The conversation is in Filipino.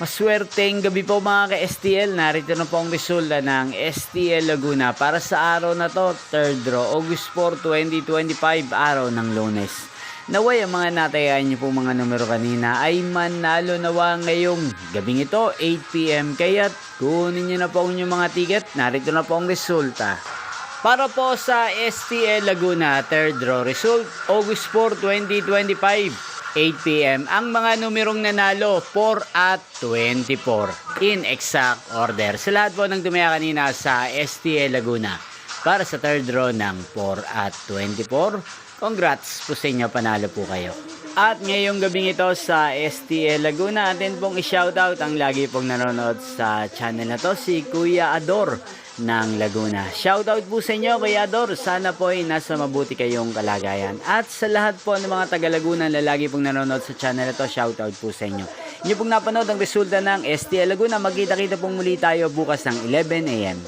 Maswerteng gabi po mga ka-STL. Narito na po ang resulta ng STL Laguna para sa araw na to, 3rd draw, August 4, 2025, araw ng Lunes. Naway ang mga natayaan niyo po mga numero kanina ay manalo nawa ngayong gabing ito, 8 PM. Kaya't kunin niyo na po ang inyong mga ticket. Narito na po ang resulta. Para po sa STL Laguna, 3rd draw result, August 4, 2025. 8 PM. Ang mga numerong nanalo, 4 at 24. In exact order. Sa lahat po ng tumaya kanina sa STL Laguna para sa 3rd draw ng 4 at 24. Congrats po sa inyo, panalo po kayo. At ngayong gabing ito sa STL Laguna, atin pong i-shoutout ang lagi pong nanonood sa channel na to, si Kuya Ador ng Laguna. Shoutout po sa inyo, Kuya Ador. Sana po ay nasa mabuti kayong kalagayan. At sa lahat po ng mga taga Laguna na lagi pong nanonood sa channel na to, shoutout po sa inyo. Inyo pong napanood ang resulta ng STL Laguna. Magkita-kita pong muli tayo bukas ng 11 AM.